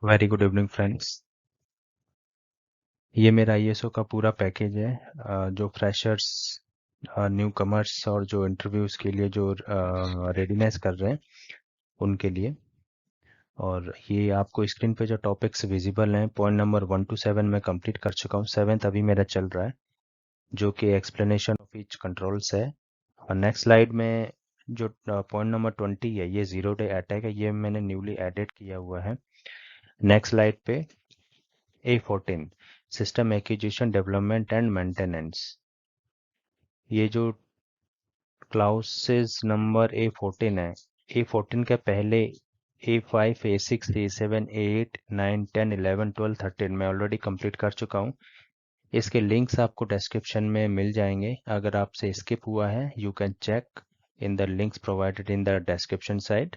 Very good evening friends. ये मेरा ISO का पूरा पैकेज है, जो फ्रेशर्स, न्यू कमर्स और जो इंटरव्यूज़ के लिए जो रेडीनेस कर रहे हैं उनके लिए। और ये आपको स्क्रीन पे जो टॉपिक्स विजिबल हैं, पॉइंट नंबर 1 to 7 मैं कंप्लीट कर चुका हूँ, 7th अभी मेरा चल रहा है, जो कि एक्सप्लेनेशन ऑफ ईच कंट्रोल्स है। और नेक्स्ट स्लाइड में जो पॉइंट नंबर 20 है, ये जीरो डे अटैक है, ये मैंने न्यूली एडिट किया हुआ है। नेक्स्ट स्लाइड पे A14 system acquisition development and maintenance. ये जो क्लाउसेस नंबर A14 है, A14 के पहले A5, A6, A7, A8, 9, 10, 11, 12, 13 मैं ऑलरेडी कंप्लीट कर चुका हूँ। इसके लिंक्स आपको डिस्क्रिप्शन में मिल जाएंगे। अगर आपसे स्किप हुआ है, you can check in the links provided in the description side,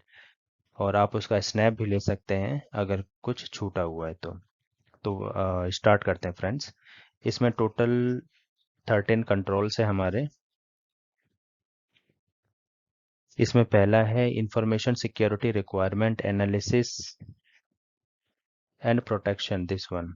और आप उसका स्नैप भी ले सकते हैं अगर कुछ छूटा हुआ है तो स्टार्ट करते हैं फ्रेंड्स। इसमें टोटल 13 कंट्रोल्स है हमारे। इसमें पहला है information security requirement analysis and protection, this one.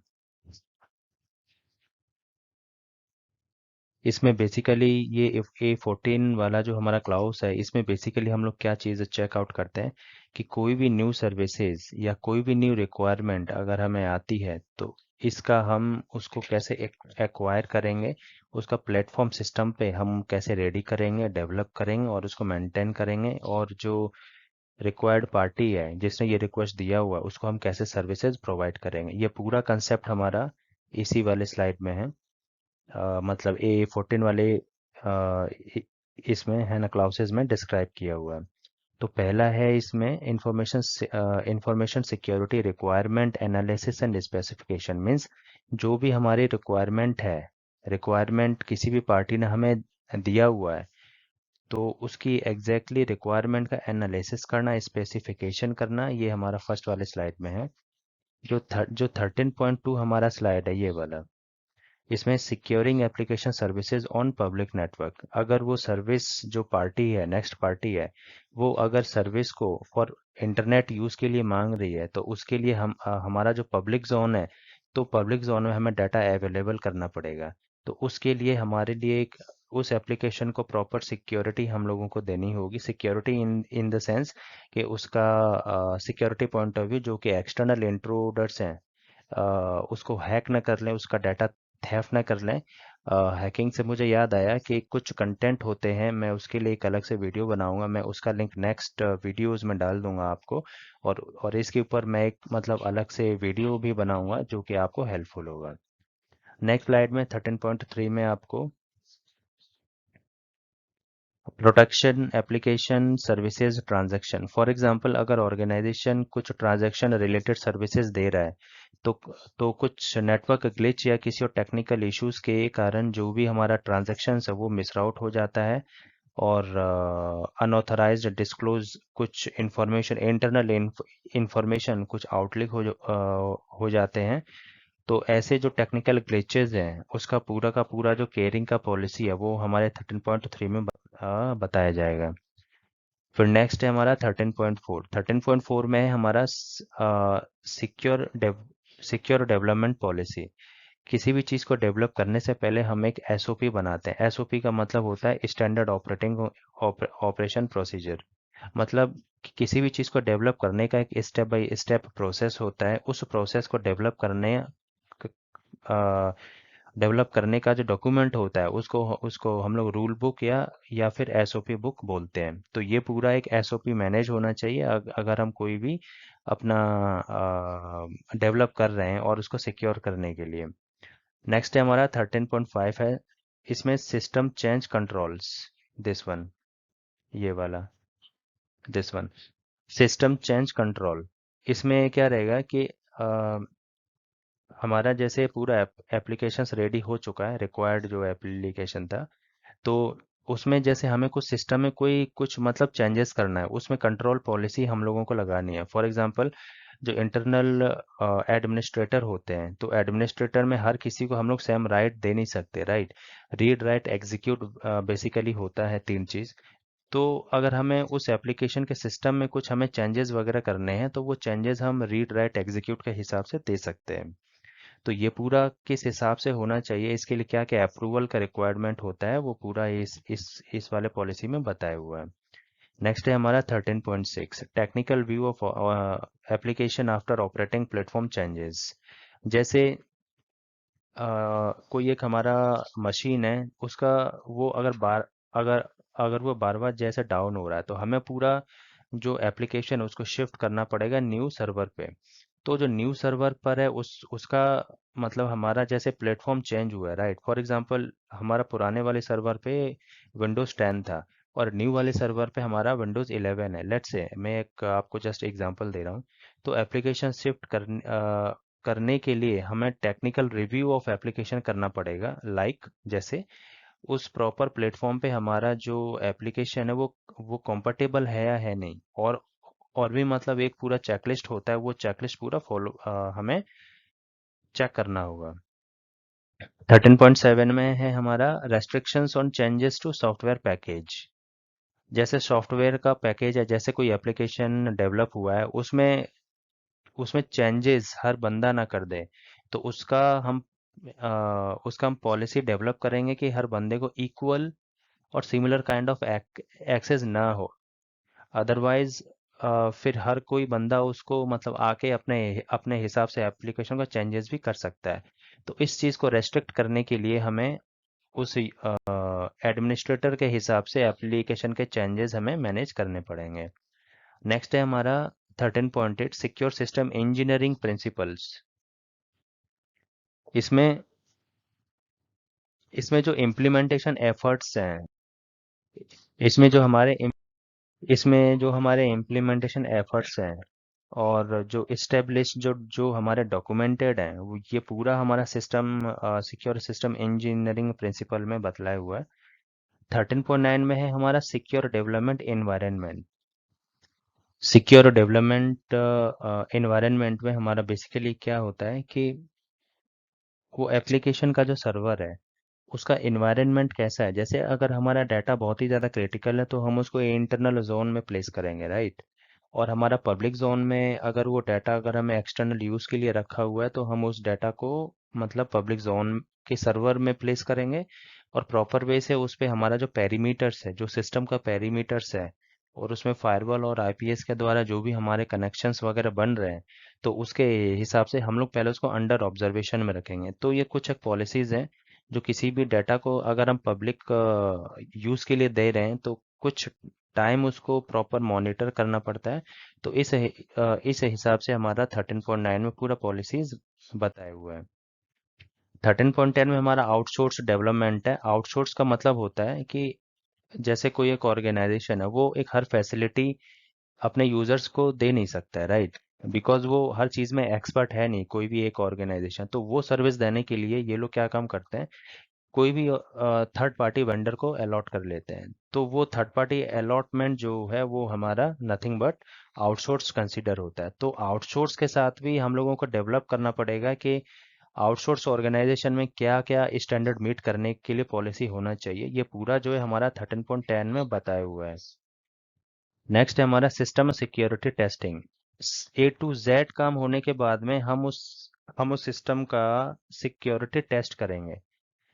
इसमें बेसिकली ये A14 वाला जो हमारा क्लाउस है, इसमें बेसिकली हम लोग क्या चीज़ चेकआउट करते हैं कि कोई भी न्यू सर्विसेज या कोई भी न्यू रिक्वायरमेंट अगर हमें आती है तो इसका हम उसको कैसे एक्वायर करेंगे, उसका प्लेटफॉर्म सिस्टम पे हम कैसे रेडी करेंगे, डेवलप करेंगे और उसको मेंटेन करेंगे, और जो रिक्वायर्ड पार्टी है जिसने ये रिक्वेस्ट दिया हुआ है उसको हम कैसे सर्विसेज प्रोवाइड करेंगे। ये पूरा कंसेप्ट हमारा इसी वाले स्लाइड में है। मतलब A14 वाले इसमें है ना, क्लाउसेस में डिस्क्राइब किया हुआ है। तो पहला है इसमें information security requirement analysis and specification, means जो भी हमारी रिक्वायरमेंट है, रिक्वायरमेंट किसी भी पार्टी ने हमें दिया हुआ है, तो उसकी एग्जैक्टली रिक्वायरमेंट का एनालिसिस करना, स्पेसिफिकेशन करना, ये हमारा फर्स्ट वाले स्लाइड में है। जो 13.2 हमारा स्लाइड है, ये वाला, इसमें securing application services on public network. अगर वो सर्विस जो पार्टी है, नेक्स्ट पार्टी है, वो अगर सर्विस को फॉर इंटरनेट यूज़ के लिए मांग रही है, तो उसके लिए हमारा जो पब्लिक जोन है, तो पब्लिक जोन में हमें डाटा अवेलेबल करना पड़ेगा। तो उसके लिए हमारे लिए एक उस एप्लीकेशन को प्रॉपर सिक्योरिटी हम लोगों को देनी होगी। Security in in the sense कि उसका सिक्योरिटी पॉइंट ऑफ व्यू, जो कि एक्सटर्नल इंट्रूडर्स हैं, उसको हैक ना कर लें, उसका डाटा थेफ्ट ना कर लें। हैकिंग से मुझे याद आया कि कुछ कंटेंट होते हैं, मैं उसके लिए एक अलग से वीडियो बनाऊंगा, मैं उसका लिंक नेक्स्ट वीडियोस में डाल दूंगा आपको। और इसके ऊपर मैं एक मतलब अलग से वीडियो भी बनाऊंगा जो कि आपको हेल्पफुल होगा। नेक्स्ट स्लाइड में 13.3 में आपको protection application services transaction, for example अगर ऑर्गेनाइजेशन कुछ ट्रांजैक्शन रिलेटेड सर्विसेज दे रहा है, तो तो कुछ नेटवर्क ग्लिच या किसी और टेक्निकल इश्यूज के कारण जो भी हमारा ट्रांजैक्शन है वो मिस राउट हो जाता है, और अनऑथराइज्ड डिस्क्लोज कुछ इंफॉर्मेशन, इंटरनल इंफॉर्मेशन कुछ आउटलीक हो जाते हैं। तो ऐसे जो टेक्निकल ग्लिचेस हैं, उसका पूरा का पूरा जो केयरिंग का पॉलिसी है, वो हमारे 13.3 में बताया जाएगा। फिर नेक्स्ट है हमारा 13.4। 13.4 में है हमारा सिक्योर सिक्योर डेवलपमेंट पॉलिसी। किसी भी चीज़ को डेवलप करने से पहले हम एक एसओपी बनाते हैं। एसओपी का मतलब होता है स्टैंडर्ड ऑपरेशन प्रोसीजर। मतलब किसी भी चीज़ को डेवलप करने का एक स्टेप बाय स्टेप प्रोसेस होता है। उस प्रोसेस को डेवलप करने का जो डॉक्यूमेंट होता है, उसको उसको हम लोग रूल बुक या फिर एसओपी बुक बोलते हैं। तो ये पूरा एक एसओपी मैनेज होना चाहिए अगर हम कोई भी अपना डेवलप कर रहे हैं और उसको सिक्योर करने के लिए। नेक्स्ट है हमारा 13.5 है। इसमें system change controls, this one, ये वाला, this one, system change control. इसमें क्या रहेगा कि हमारा जैसे पूरा एप्लीकेशंस रेडी हो चुका है, रिक्वायर्ड जो एप्लीकेशन था, तो उसमें जैसे हमें कुछ सिस्टम में कोई कुछ मतलब चेंजेस करना है, उसमें कंट्रोल पॉलिसी हम लोगों को लगानी है। फॉर एग्जांपल जो इंटरनल एडमिनिस्ट्रेटर होते हैं, तो एडमिनिस्ट्रेटर में हर किसी को हम लोग सेम राइट दे नहीं सकते, right. Read write execute basically होता है तीन चीज़। तो अगर हमें उस एप्लीकेशन के सिस्टम में कुछ हमें चेंजेस वगैरह करने हैं तो वो चेंजेस हम रीड राइट एग्जीक्यूट के हिसाब से दे सकते हैं। तो ये पूरा किस हिसाब से होना चाहिए, इसके लिए क्या क्या अप्रूवल का रिक्वायरमेंट होता है, वो पूरा इस वाले पॉलिसी में बताया हुआ है। नेक्स्ट है हमारा 13.6 technical view of application after operating platform changes. जैसे कोई एक हमारा मशीन है, उसका वो अगर अगर वो बार बार जैसे डाउन हो रहा है तो हमें पूरा जो एप्लीकेशन है उसको शिफ्ट करना पड़ेगा न्यू सर्वर पे। तो जो न्यू सर्वर पर है उसका मतलब हमारा जैसे प्लेटफॉर्म चेंज हुआ है, राइट। फॉर एग्जांपल हमारा पुराने वाले सर्वर पे विंडोज 10 था और न्यू वाले सर्वर पे हमारा विंडोज 11 है। लेट्स से मैं एक आपको जस्ट एग्जांपल दे रहा हूँ। तो एप्लीकेशन शिफ्ट करने के लिए हमें टेक्निकल रिव्यू ऑफ एप्लीकेशन करना पड़ेगा, जैसे उस प्रॉपर प्लेटफॉर्म पे हमारा जो एप्लीकेशन है वो कंफर्टेबल है या है नहीं। और भी मतलब एक पूरा चेकलिस्ट होता है, वो चेकलिस्ट पूरा फॉलो हमें चेक करना होगा। 13.7 में है हमारा restrictions on changes to software package. जैसे सॉफ्टवेयर का पैकेज है, जैसे कोई एप्लीकेशन डेवलप हुआ है उसमें उसमें चेंजेस हर बंदा ना कर दे। तो उसका हम पॉलिसी डेवलप करेंगे कि हर बंदे को इक्वल और सिमिलर काइंड ऑफ एक्सेस ना हो। अदरवाइज फिर हर कोई बंदा उसको मतलब आके अपने अपने हिसाब से एप्लीकेशन का चेंजेस भी कर सकता है। तो इस चीज़ को रेस्ट्रिक्ट करने के लिए हमें उस एडमिनिस्ट्रेटर के हिसाब से एप्लीकेशन के चेंजेस हमें मैनेज करने पड़ेंगे। नेक्स्ट है हमारा 13.8 सिक्योर सिस्टम इंजीनियरिंग प्रिंसिपल्स। इसमें इसमें जो इम्प्लीमेंटेशन एफर्ट्स हैं, इसमें जो हमारे इसमें जो हमारे इम्प्लीमेंटेशन एफर्ट्स हैं और जो इस्टेब्लिश जो जो हमारे डॉक्यूमेंटेड हैं, ये पूरा हमारा system secure system engineering principle में बतलाया हुआ है। 13.9 में है हमारा secure development environment. Secure development environment में हमारा बेसिकली क्या होता है कि वो एप्लीकेशन का जो सर्वर है उसका इन्वायरमेंट कैसा है। जैसे अगर हमारा डाटा बहुत ही ज़्यादा क्रिटिकल है तो हम उसको इंटरनल जोन में प्लेस करेंगे, राइट। और हमारा पब्लिक जोन में अगर वो डाटा अगर हमें एक्सटर्नल यूज़ के लिए रखा हुआ है तो हम उस डाटा को मतलब पब्लिक जोन के सर्वर में प्लेस करेंगे। और प्रॉपर वे से उस पे हमारा जो पेरीमीटर्स है, जो सिस्टम का पेरीमीटर्स है, और उसमें फायरवॉल और आईपीएस के द्वारा जो भी हमारे कनेक्शंस वगैरह बन रहे हैं, तो उसके हिसाब से हम लोग पहले उसको अंडर ऑब्जर्वेशन में रखेंगे। तो ये कुछ एक पॉलिसीज हैं जो किसी भी डाटा को अगर हम पब्लिक यूज़ के लिए दे रहे हैं तो कुछ टाइम उसको प्रॉपर मॉनिटर करना पड़ता है। तो इस हिसाब से हमारा 13.9 में पूरा पॉलिसीज बताए हुआ है। 13.10 में हमारा आउटसोर्स डेवलपमेंट है। आउटसोर्स का मतलब होता है कि जैसे कोई एक ऑर्गेनाइजेशन है, वो एक हर फैसिलिटी अपने यूजर्स को दे नहीं सकता है, राइट। बिकॉज वो हर चीज़ में एक्सपर्ट है नहीं, कोई भी एक ऑर्गेनाइजेशन। तो वो सर्विस देने के लिए ये लोग क्या काम करते हैं, कोई भी थर्ड पार्टी वेंडर को अलॉट कर लेते हैं। तो वो थर्ड पार्टी अलॉटमेंट जो है वो हमारा नथिंग बट आउटसोर्स कंसीडर होता है। तो आउटसोर्स के साथ भी हम लोगों को डेवलप करना पड़ेगा कि आउटसोर्स ऑर्गेनाइजेशन में क्या क्या स्टैंडर्ड मीट करने के लिए पॉलिसी होना चाहिए। ये पूरा जो है हमारा 13.10 में बताया हुआ है। नेक्स्ट है हमारा system security testing. A to Z काम होने के बाद में हम उस सिस्टम का सिक्योरिटी टेस्ट करेंगे।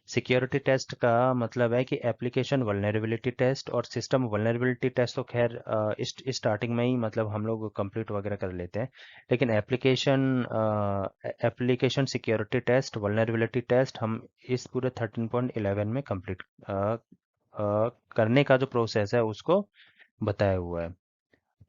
सिक्योरिटी टेस्ट का मतलब है कि एप्लीकेशन वल्नरेबिलिटी टेस्ट और सिस्टम वल्नरेबिलिटी टेस्ट तो खैर स्टार्टिंग में ही मतलब हम लोग कंप्लीट वगैरह कर लेते हैं। लेकिन application security test, vulnerability test हम इस पूरे 13.11 में कंप्लीट करने का जो प्रोसेस है उसको बताया हुआ है।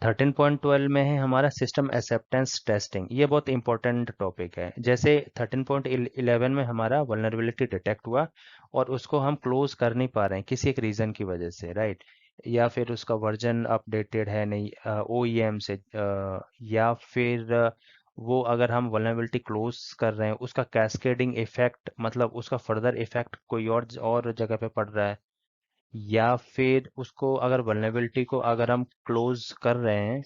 13.12 में है हमारा सिस्टम एक्सेप्टेंस टेस्टिंग। ये बहुत इंपॉर्टेंट टॉपिक है। जैसे 13.11 में हमारा वल्नरेबिलिटी डिटेक्ट हुआ और उसको हम क्लोज कर नहीं पा रहे हैं किसी एक रीज़न की वजह से, राइट। या फिर उसका वर्जन अपडेटेड है नहीं ओईएम से, या फिर वो अगर हम वल्नरेबिलिटी क्लोज कर रहे हैं उसका कैस्केडिंग इफेक्ट मतलब उसका फर्दर इफेक्ट कोई और जगह पे पड़ रहा है। या फिर उसको अगर वल्नरेबिलिटी को अगर हम क्लोज कर रहे हैं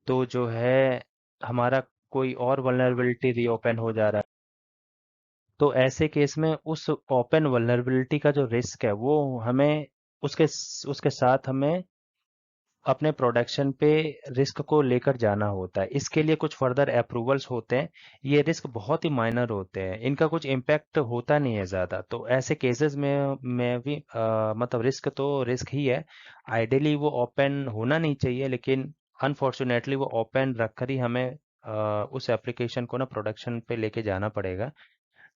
तो जो है हमारा कोई और वल्नरेबिलिटी रीओपन हो जा रहा है। तो ऐसे केस में उस ओपन वल्नरेबिलिटी का जो रिस्क है वो हमें उसके उसके साथ हमें अपने प्रोडक्शन पे रिस्क को लेकर जाना होता है। इसके लिए कुछ फर्दर अप्रूवल्स होते हैं। ये रिस्क बहुत ही माइनर होते हैं, इनका कुछ इम्पैक्ट होता नहीं है ज़्यादा। तो ऐसे केसेस में भी मतलब रिस्क तो रिस्क ही है। आइडियली वो ओपन होना नहीं चाहिए, लेकिन अनफॉर्चुनेटली वो ओपन रखकर ही हमें उस एप्लीकेशन को ना प्रोडक्शन पे लेके जाना पड़ेगा।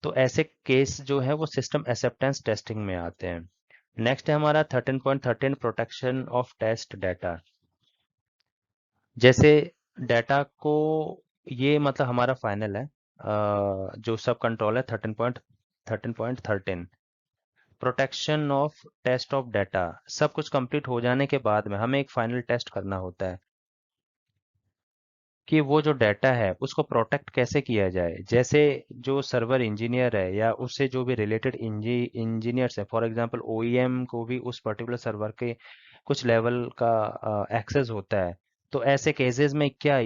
तो ऐसे केस जो है वो सिस्टम एक्सेप्टेंस टेस्टिंग में आते हैं। नेक्स्ट है हमारा 13.13 प्रोटेक्शन ऑफ टेस्ट डाटा। जैसे डाटा को, ये मतलब हमारा फाइनल है, जो सब कंट्रोल है 13.13 protection of test of data. सब कुछ कंप्लीट हो जाने के बाद में हमें एक फाइनल टेस्ट करना होता है कि वो जो डाटा है उसको प्रोटेक्ट कैसे किया जाए। जैसे जो सर्वर इंजीनियर है या उससे जो भी रिलेटेड इंजीनियर्स है, फॉर एग्जांपल ओईएम को भी उस पर्टिकुलर सर्वर के कुछ लेवल का एक्सेस होता है। तो ऐसे केसेस में क्या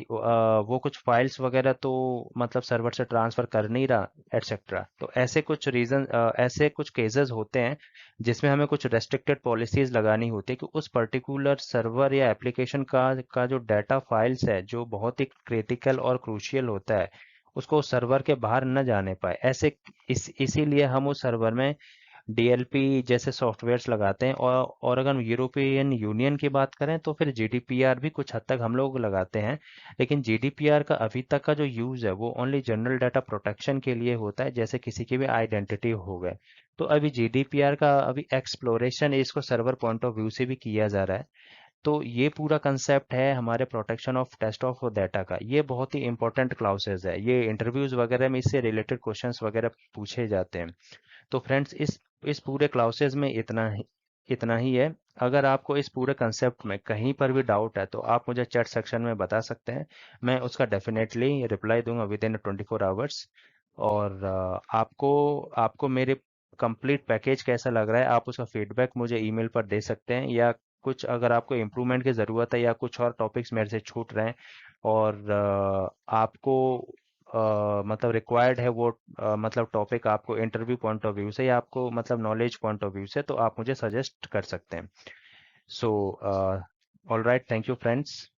वो कुछ फाइल्स वगैरह तो मतलब सर्वर से ट्रांसफर कर नहीं रहा, एटसेट्रा। तो ऐसे कुछ रीजन, ऐसे कुछ केसेस होते हैं जिसमें हमें कुछ रेस्ट्रिक्टेड पॉलिसीज लगानी होती है कि उस पर्टिकुलर सर्वर या एप्लीकेशन का जो डाटा फाइल्स है जो बहुत ही क्रिटिकल और क्रूशियल होता है, उसको सर्वर के बाहर न जाने पाए। ऐसे इसीलिए हम उस सर्वर में डीएलपी जैसे सॉफ्टवेयर्स लगाते हैं। और अगर हम यूरोपियन यूनियन की बात करें तो फिर जीडीपीआर भी कुछ हद तक हम लोग लगाते हैं। लेकिन जीडीपीआर का अभी तक का जो यूज़ है वो ओनली जनरल डाटा प्रोटेक्शन के लिए होता है, जैसे किसी की भी आइडेंटिटी हो गए। तो अभी जीडीपीआर का अभी एक्सप्लोरेशन इसको सर्वर पॉइंट ऑफ व्यू से भी किया जा रहा है। तो ये पूरा कंसेप्ट है हमारे protection of test of data का। ये बहुत ही इंपॉर्टेंट क्लाउसेज है, ये इंटरव्यूज वगैरह में इससे रिलेटेड क्वेश्चंस वगैरह पूछे जाते हैं। तो फ्रेंड्स, इस पूरे क्लासेस में इतना ही है। अगर आपको इस पूरे कंसेप्ट में कहीं पर भी डाउट है तो आप मुझे चैट सेक्शन में बता सकते हैं। मैं उसका डेफिनेटली रिप्लाई दूंगा विद इन 24 आवर्स। और आपको आपको मेरे कंप्लीट पैकेज कैसा लग रहा है, आप उसका फीडबैक मुझे ईमेल पर दे सकते हैं। या कुछ अगर आपको इम्प्रूवमेंट की ज़रूरत है या कुछ और टॉपिक्स मेरे से छूट रहे हैं और आपको मतलब रिक्वायर्ड है वो मतलब टॉपिक आपको इंटरव्यू पॉइंट ऑफ व्यू से या आपको मतलब नॉलेज पॉइंट ऑफ व्यू से, तो आप मुझे सजेस्ट कर सकते हैं। So all right, thank you friends.